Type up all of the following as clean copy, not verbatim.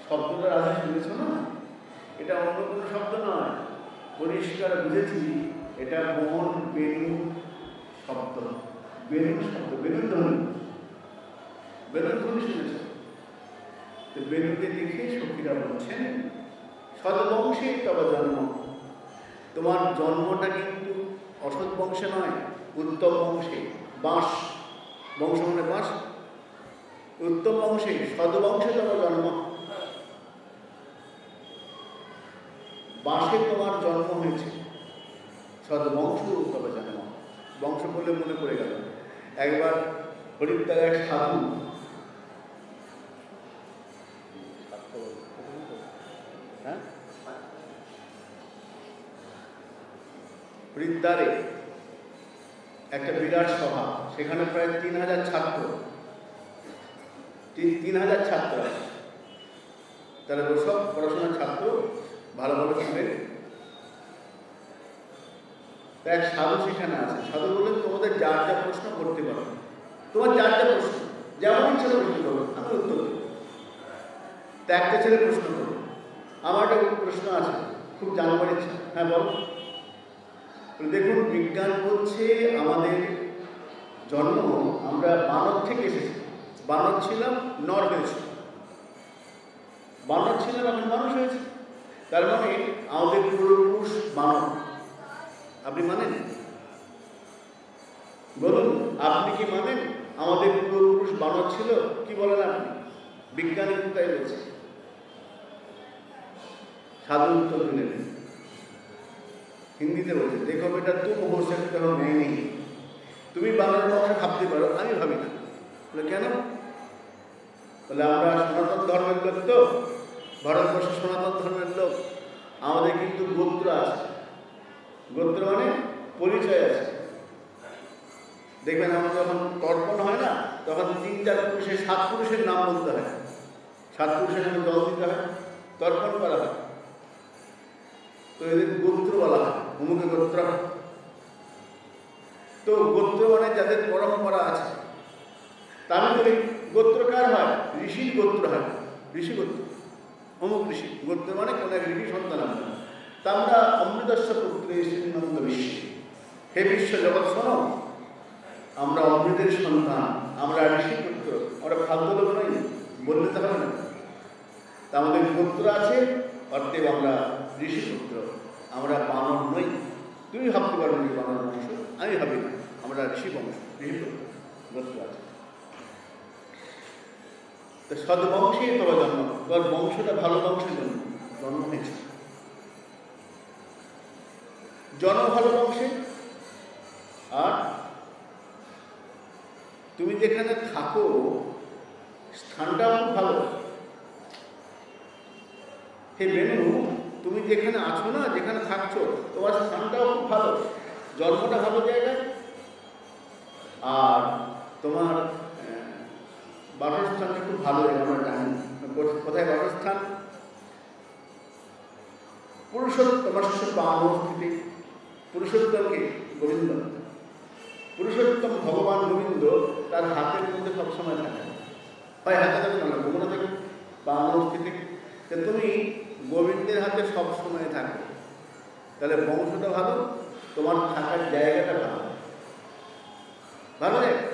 শব্দটা আগে শুনেছ না? এটা অন্য কোনো শব্দ নয়, পরিষ্কার বুঝেছি এটা মোহন বেনু শব্দ, বেনু শব্দ, বেনুধ্বনি, বেনুধ্বনি শুনেছ? তো বেনুকে দেখে সখীরা বলছেন সদ্বংশে তব জন্ম। তোমার জন্মটা কিন্তু অসৎ বংশে নয়, উত্তম বংশে। বাঁশ বংশ মানে বাঁশ, উত্তম বংশে, সদ্বংশে তোমার জন্ম। বাঁশে তোমার জন্ম হয়েছে, সদ্বংশ তবে জন্ম। বংশ বলে মনে পড়ে গেল, একবার হরিদ্বারে এক সাধু, হ্যাঁ, হরিদ্বারে একটা বিরাট সভা, সেখানে প্রায় 3000 ছাত্র, 3000 ছাত্র আছে। তারা সব পড়াশোনার ছাত্র, ভালো ভালো স্টুডেন্ট। এক সাধু সেখানে আছে। সাধু বললেন তোমাদের যার যা প্রশ্ন করতে পারো, তোমার যার যা প্রশ্ন যেমন ইচ্ছা প্রশ্ন করো, আমি উত্তর দেব। তা একটা ছেলে প্রশ্ন করো, আমার একটা প্রশ্ন আছে, খুব জানবার ইচ্ছা। হ্যাঁ বলো। দেখুন, বিজ্ঞান বলছে আমাদের জন্ম, আমরা বানর থেকে এসেছি। বানর ছিলাম, নর হয়েছে। বানর ছিলাম, এখন মানুষ হয়েছে। তার মানে আমাদের পূর্বপুরুষ বানর। আপনি মানেন? বলুন, আপনি কি মানেন আমাদের পূর্বপুরুষ বানর ছিল? কি বলেন আপনি? বিজ্ঞানী তাই বলছে। সাধু উত্তর দিলেন, হিন্দিতে বলছে, দেখো বেটা, তুম হো সকতে হো मैं नहीं। তুমি বাংলার ভাষা ভাবতে পারো, আমি ভাবি না। বলে কেন? বলে আমরা সনাতন ধর্মের লোক তো, ভারতবর্ষের সনাতন ধর্মের লোক, আমাদের কিন্তু গোত্র আছে। গোত্র মানে পরিচয় আছে। দেখবেন আমরা যখন তর্পণ হয় না, তখন 3-4 পুরুষের, 7 পুরুষের নাম বলতে হয়। 7 পুরুষের নামে জল দিতে হয়, তর্পণ করা হয়। তো এদের গোত্র বলা হয়, অমুকে গোত্র। তো গোত্র মানে যাদের পরম্পরা আছে। তার মধ্যে গোত্র কার হয়? ঋষির গোত্র হয়, ঋষি গোত্র, অমুক ঋষি গোত্র মানে কোন এক ঋষি সন্তান আমরা। তা আমরা অমৃতস্য পুত্রে শ্রীনন্দ বিশ্ব, হে বিশ্ব জগৎ শোনো, আমরা অমৃতের সন্তান, আমরা ঋষি পুত্র, আমরা খাদ্য লোক নই, বললে তো হবে না। তা আমাদের গোত্র আছে, অর্থেব আমরা ঋষি পুত্র, আমরা বানর নই। তুমি ভাবতে পারো নি বানর বংশ, আমি ভাবি না, আমরা ঋষি বংশ, ঋষি পুত্র, গোত্র আছে। তো সদ্বংশে তোমার জন্ম, তোমার বংশটা ভালো বংশের জন্য জন্ম হয়েছে। জন্ম ভালো বংশে, আর তুমি যেখানে থাকো স্থানটাও খুব ভালো। হে বেনু, তুমি যেখানে আছো না, যেখানে থাকছো, তোমার স্থানটাও খুব ভালো, জন্মটা ভালো জায়গায়, আর তোমার বাসস্থানটা খুব ভালো। আমরা জানি কোথায় বাসস্থান? পুরুষোত্তম স্থিতি। পুরুষোত্তমকে গোবিন্দ, পুরুষোত্তম ভগবান গোবিন্দ তার হাতের মধ্যে সবসময় থাকে, হয় হাতে থাকে না, গোবিন্দ থাকে বানস্থিতি। তুমি গোবিন্দের হাতে সবসময় থাকো, তাহলে বংশটা ভালো, তোমার থাকার জায়গাটা ভালো, ভালো জায়গা।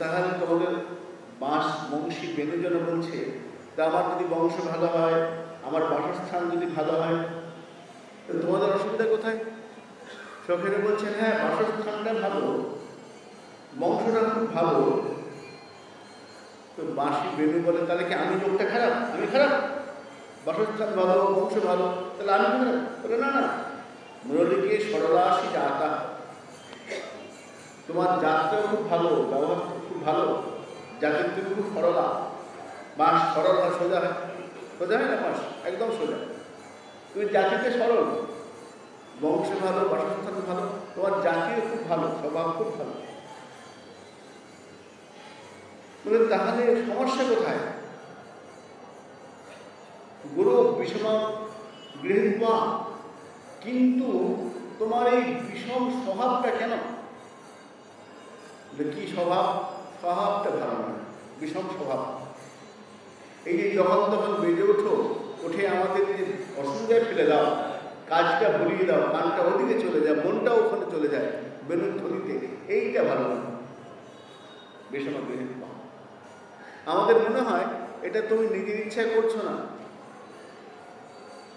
তাহলে তোমাদের বাঁশ বংশী বেনুজন বলছে, তা আমার যদি বংশ ভালো হয়, আমার বাসস্থান যদি ভালো হয়, তো তোমাদের অসুবিধা কোথায়? সখীরা বলছেন, হ্যাঁ বাসস্থানটা ভালো, বংশটা খুব ভালো। তো বাঁশি বেনু বলে, তাহলে কি আমি লোকটা খারাপ? আমি খারাপ? বাসস্থান ভালো, বংশ ভালো, তাহলে আমি খারাপ? বলে না না, মুরলীকে সরলাসী জাতা, তোমার জাতটাও খুব ভালো, ব্যবহার খুব ভালো, জাতির তুমি খুব সরলা। বাঁশ সরল হয়, সোজা হয়, সোজা হয় না বাঁশ, একদম সোজা। তুমি জাতিতে সরল, বংশ ভালো, বাসস্থান ভালো, তোমার জাতিও খুব ভালো, স্বভাব খুব ভালো। বলে তাহলে সমস্যা কোথায়? গুরু বিষমা গৃহীত্বা, কিন্তু তোমার এই বিষম স্বভাবটা কেন? কি স্বভাব? স্বভাবটা ভালো না, বিষম স্বভাব। এই যে যখন তখন বেজে ওঠো, উঠে আমাদের যে অসুবিধায় ফেলে দাও, কাজটা ভুলিয়ে দাও, কানটা ওদিকে চলে যায়, মনটা ওখানে চলে যায় বেলুন ধরিতে, এইটা ভালো না। বিষম গৃহীত। আমাদের মনে হয় এটা তুমি নিজের ইচ্ছা করছো না,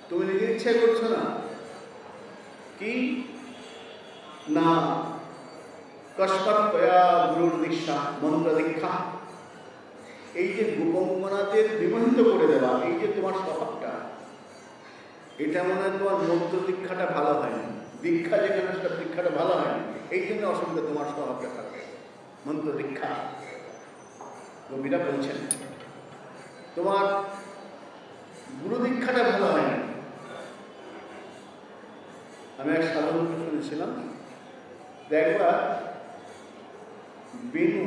তুমি নিজের ইচ্ছা করছো না। কি না কস্মৎয়া গুরুর দীক্ষা, মন্ত্র দীক্ষা, এই যে গোপঙ্গনাদের বিমোহিত করে দেওয়া, এই যে তোমার স্বভাবটা, এটা মনে হয় তোমার মন্ত্র দীক্ষাটা ভালো হয়নি, দীক্ষা যেখানে সেটা দীক্ষাটা ভালো হয়নি, এই জন্য অসুবিধা, তোমার স্বভাবটা থাকবে। মন্ত্র দীক্ষা কবিরা বলছেন তোমার গুরু দীক্ষাটা ভালো হয়নি। আমি এক সাধারণ শুনেছিলাম, একবার বেনু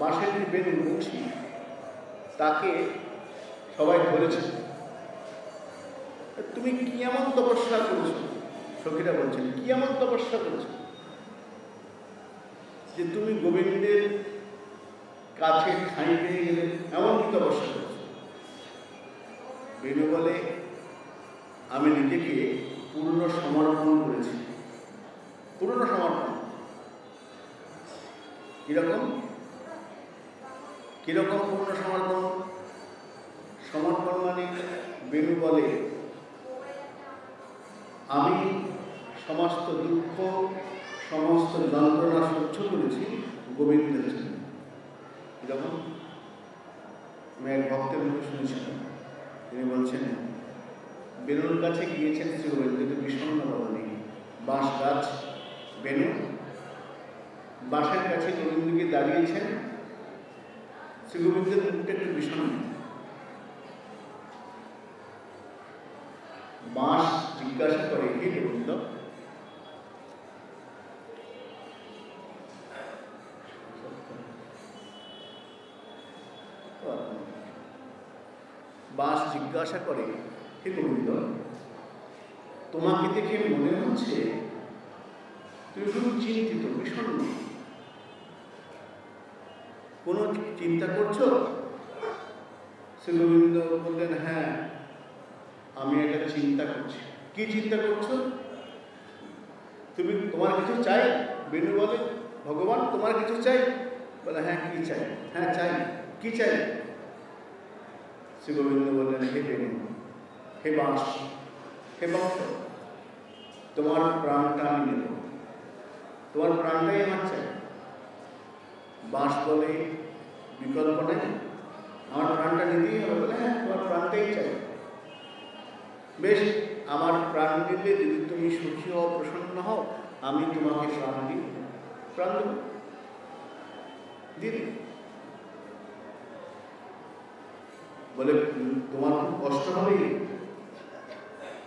বাঁশের যে বেনু মুছি, তাকে সবাই ধরেছে, তুমি কি এমন তপস্যা করেছো? সখীরা বলছেন, কি এমন তপস্যা করেছো যে তুমি গোবিন্দের কাছে ঠাঁই পেয়ে গেলে? এমন কি তপস্যা করেছো? বেনু বলে, আমি নিজেকে পূর্ণ সমর্পণ করেছি। পূর্ণ সমর্পণ কিরকম? কিরকম পূর্ণ সমর্পণ? সমর্পণ মানে বেনু বলে, আমি সমস্ত দুঃখ, সমস্ত যন্ত্রণা সহ্য করেছি গোবিন্দের জন্য। কিরকম? আমি এক ভক্তের মুখে শুনেছিলাম, তিনি বলছেন বেনুর কাছে গিয়েছেন শ্রী গোবিন্দ, কিন্তু বিষণ্ণ বদনে, বাঁশ গাছ বেনু, বাঁশের কাছে গোবিন্দকে দাঁড়িয়েছেন, শ্রী গোবিন্দের মুখটা একটু বিষণ্ণ। বাঁশ জিজ্ঞাসা করে, হে গোবিন্দ, বাঁশ জিজ্ঞাসা করে, হে গোবিন্দ, তোমাকে দেখে মনে হচ্ছে তুমি খুব চিন্তিত, বিষণ্ণ, কোনো চিন্তা করছো? শ্রী গোবিন্দ বললেন, হ্যাঁ আমি একটা চিন্তা করছি। কি চিন্তা করছো? তুমি, তোমার কিছু চাই? বেনু বলে, ভগবান তোমার কিছু চাই? বলে, হ্যাঁ কি চাই? হ্যাঁ চাই। কি চাই? শ্রী গোবিন্দ বললেন, হে বেনু, হে বাঁশ, হে বংশ, তোমার প্রাণটা আমি নেব, তোমার প্রাণটাই আমার চাই। বাঁশ বলে, বিকল্প নেই, আমার প্রাণটা নিতেই হবে। বলে, হ্যাঁ তোমার প্রাণটাই চাই। বেশ, আমার প্রাণ দিলে যদি তুমি সুখী হও, প্রসন্ন হও, আমি তোমাকে প্রাণ দিই, প্রাণ দেব, দিদি। বলে, তোমার খুব কষ্ট হবে,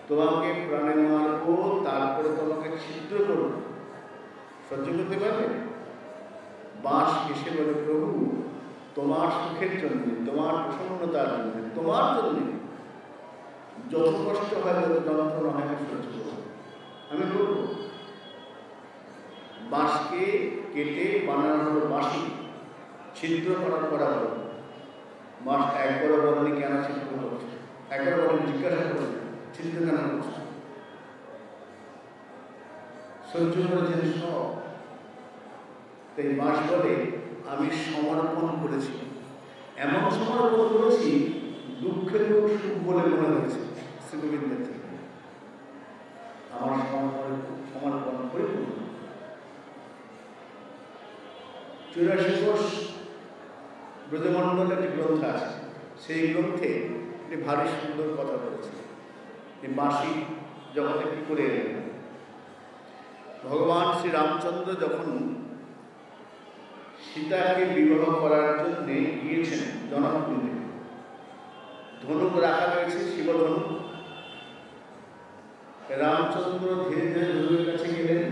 তোমাকে প্রাণে মারবো, তারপরে তোমাকে ছিদ্র করবো, সহ্য করতে পারবে? বাঁশ এসে বলে, প্রভু তোমার সুখের জন্য, তোমার প্রসন্নতার জন্য, তোমার জন্য যত কষ্ট হয়, যত যন্ত্রণা হয়, আমি সহ্য করব, আমি করব। বাঁশকে কেটে বানানো হলো বাঁশি, ছিদ্র করার করা হলো। বাঁশ একবারও বলেনি কেন ছিদ্র করছে, একবার বলেন, জিজ্ঞাসা করছে ছিদ্র কেন করছে, সহ্য করেছেন সব। তাই বাঁশ বলে, আমি সমর্পণ করেছি, এমন সমর্পণ করেছি দুঃখের সুখ বলে মনে হয়েছে শ্রী গোবিন্দের থেকে। আমার সমর্পণ পরিপূর্ণ। 84 কোষ ব্রজমণ্ডল একটি গ্রন্থ আছে, সেই গ্রন্থে একটি ভারী সুন্দর কথা বলেছে, এই বাঁশি জগতে কি করে এলেন। ভগবান শ্রী রামচন্দ্র যখন সীতাকে বিবাহ করার জন্য গিয়েছেন জনকপুরীতে, ধনুক রাখা রয়েছে, শিবধনুক। রামচন্দ্র ধীরে ধীরে ধনুকের কাছে গেলেন,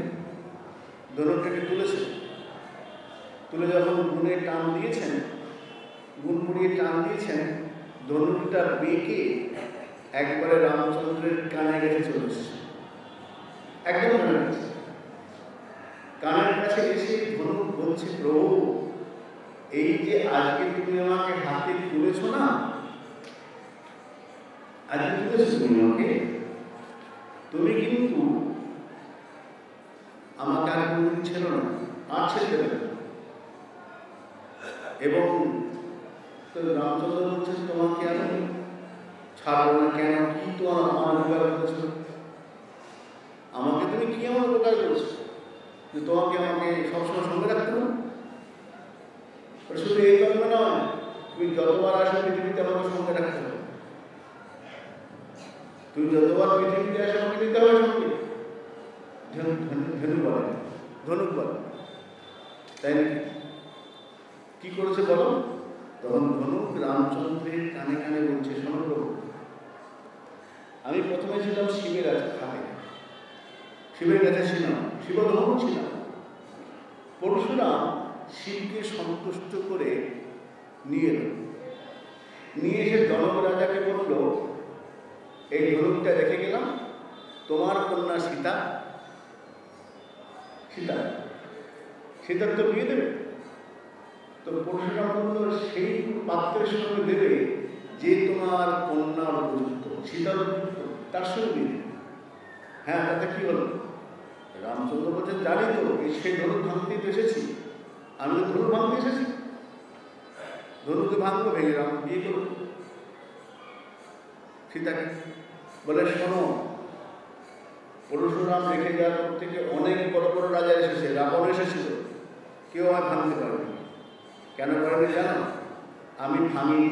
ধনুকটাকে তুলেছেন, তুলে যখন গুণে টান দিয়েছেন, গুণ পুড়িয়ে টান দিয়েছেন, ধনুকটা বেঁকে একবারে রামচন্দ্রের কানে গেছে চলেছে, একদম কানের কাছে কাছে এসে ধনুক বলছে, প্রভু এই যে আজকে তুমি আমাকে হাতে তুলেছ না, আজকে তুলেছো তুমি আমাকে, তুমি কিন্তু আমাকে আর কোনদিন ছিল না, আর ছেড়ে দেবে না। এবং রামচন্দ্র বলছেন, তোমাকে আমি ছাড়বো না কেন? কি তো আমার উপকার করেছো? আমাকে তুমি কি আমার উপকার করেছো যে তোমাকে আমাকে সবসময় সঙ্গে রাখতে হবে? শুধু এই কথা নয়, তুমি যতবার আসো পৃথিবীতে আমাকে সঙ্গে রাখতে হবে। তুমি যতবার পৃথিবীতে আসো আমাকে নিতে হবে সঙ্গে। ধনুক বলে, ধনুক বলে, তাই নাকি? কি করেছে বলো? তখন ধনুক রামচন্দ্রের কানে কানে বলছে, শোনো প্রভু, আমি প্রথমে ছিলাম শিবের হাতে, শিবের কাছে ছিলাম, শিবধনু ছিলাম। পরশুরাম শিবকে সন্তুষ্ট করে নিয়ে এলো, নিয়ে এসে জনক রাজাকে বলল, এই ধনুকটা রেখে গেলাম, তোমার কন্যা সীতা, সীতা সীতার তো বিয়ে দেবে। তো পরশুরাম বলল, সেই পাত্রের সঙ্গে দেবে যে তোমার কন্যার উপযুক্ত, সীতার উপযুক্ত, তার সঙ্গে বিয়ে দেবে। হ্যাঁ, তাতে কি হলো? রামচন্দ্র বলছেন, জানি তো, সেই ধনুক ভাঙতে এসেছি, আমি তো ধনুক ভাঙতে এসেছি, ধনুকে ভাঙবো, ভেঙে রাম বিয়ে করবো সীতাকে। বলে, শোনো, পরশুরাম রেখে যাওয়ার পর থেকে অনেক বড় বড় রাজা এসেছে, রাবণ এসেছিল, কেউ আমায় ভাঙতে পারেনি। কেন পারেনি জানো? আমি ভাঙিনি,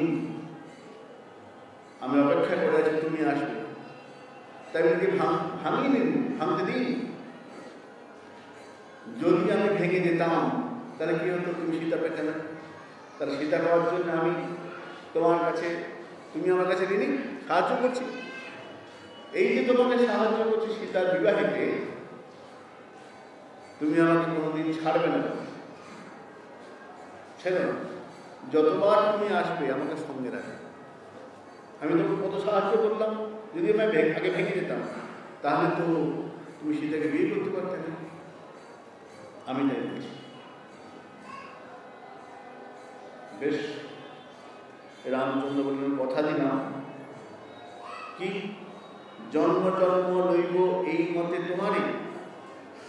আমি অপেক্ষা করে আছি তুমি আসবে, তাই বলে ভাঙিনি, ভাঙতে দিই। যদি আমি ভেঙে যেতাম তাহলে কি হতো? তুমি সীতা পেতে না। তাহলে সীতা পাওয়ার জন্য আমি তোমার কাছে, তুমি আমার কাছে ঋণী, সাহায্য করছি। এই যে তোমাকে সাহায্য করছি সীতার বিবাহিতে, তুমি আমাকে কোনোদিন ছাড়বে না, ছেড়ে না। যতবার তুমি আসবে আমাকে সঙ্গে রাখবে। আমি তোমাকে কত সাহায্য করলাম, যদি আমি আগে ভেঙে যেতাম তাহলে তো তুমি সীতাকে বিয়ে করতে পারতে না। আমি তাই বলছি। বেশ, রামচন্দ্র বললেন, কথা দিলাম, কি জন্ম জন্ম লইব এই মতে তোমারই,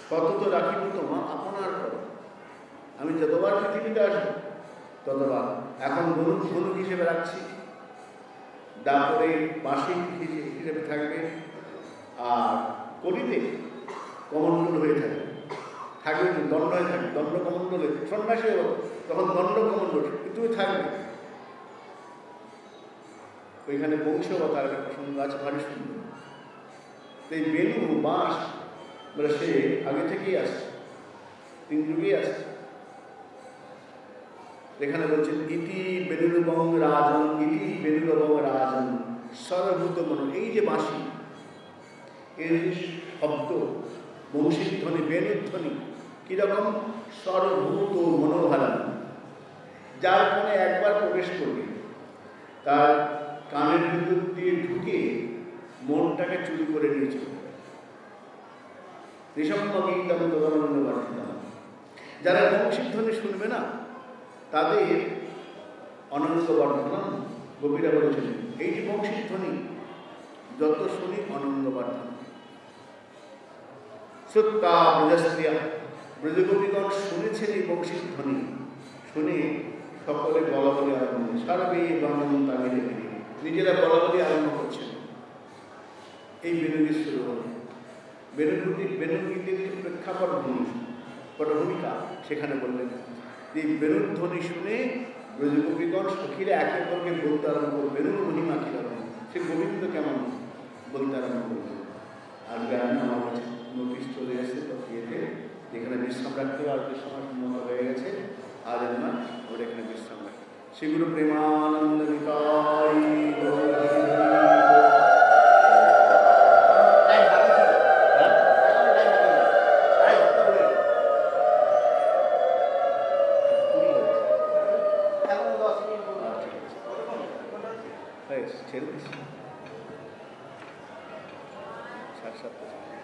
সতত রাখিব তোমা আপনার করো। আমি যতবার পৃথিবীতে আসবো ততবার, এখন ধনুক ধনুক হিসেবে রাখছি, তারপরে বাঁশি হিসেবে থাকবে, আর কলিতে কমণ্ডল হয়ে থাকবে, থাকবে দণ্ড হয়ে থাকবে, দণ্ড কমণ্ডলে সন্ন্যাসী হল, তখন দণ্ড কমণ্ডল তুমি থাকবে। ওইখানে বংশবতার একটা প্রসঙ্গ আছে, ভারী সুন্দর। এই বেনু বাঁশ বলে সে আগে থেকেই আসছে, 3 যুগেই আসছে। এখানে বলছেন, ইতি বেনুরবং রাজন, ইতি বেনুরবং রাজন সর্বভূত মন। এই যে বাঁশি, এর শব্দ, বংশীধ্বনি, বেনুধ্বনি কিরকম? সর্বভূত মনোহারণ। যার কানে একবার প্রবেশ করবে তার কানের ভিতর দিয়ে ঢুকে মনটাকে চুরি করে নিয়ে চলবে। যারা বংশীধ্বনি শুনবে না তাদের অনন্ত বর্ধমান। গোপীরা বলেছেন, এই যে বংশীধ্বনি যত শুনি অনন্ত বর্ধমান। সত্যা ব্রজস্ত্রিয়া, ব্রজগোপীগণ শুনেছেন এই বংশীধ্বনি, শুনে সকলে বলা বলে আরম্ভ, সার্বে ব্রাহ্মণ তামিলে নিজেরা বলা বলে আরম্ভ করছেন। এই বেনুগীত শুরু হল। বেনুগীতের প্রেক্ষাপট ভূমিকা সেখানে বললেন। এই বেনুধ্বনি শুনে ব্রজগোপীগণ সখীরা একে অপরকে বলতে আরম্ভ করল, বেনুর মহিমা কীরকম, সে গোবিন্দ কেমন বলতে আরম্ভ করল। আর গান আমার কাছে নোটিশ চলে এসেছে প্রক্রিয়াতে, যেখানে বিশ্রাম রাখতে আর কি সময় সম্বন্ধ হয়ে গেছে, আর না ওরা এখানে বিশ্রাম রাখে। সেগুলো প্রেমানন্দ নিতাই ছেড়ে দিচ্ছি 7:30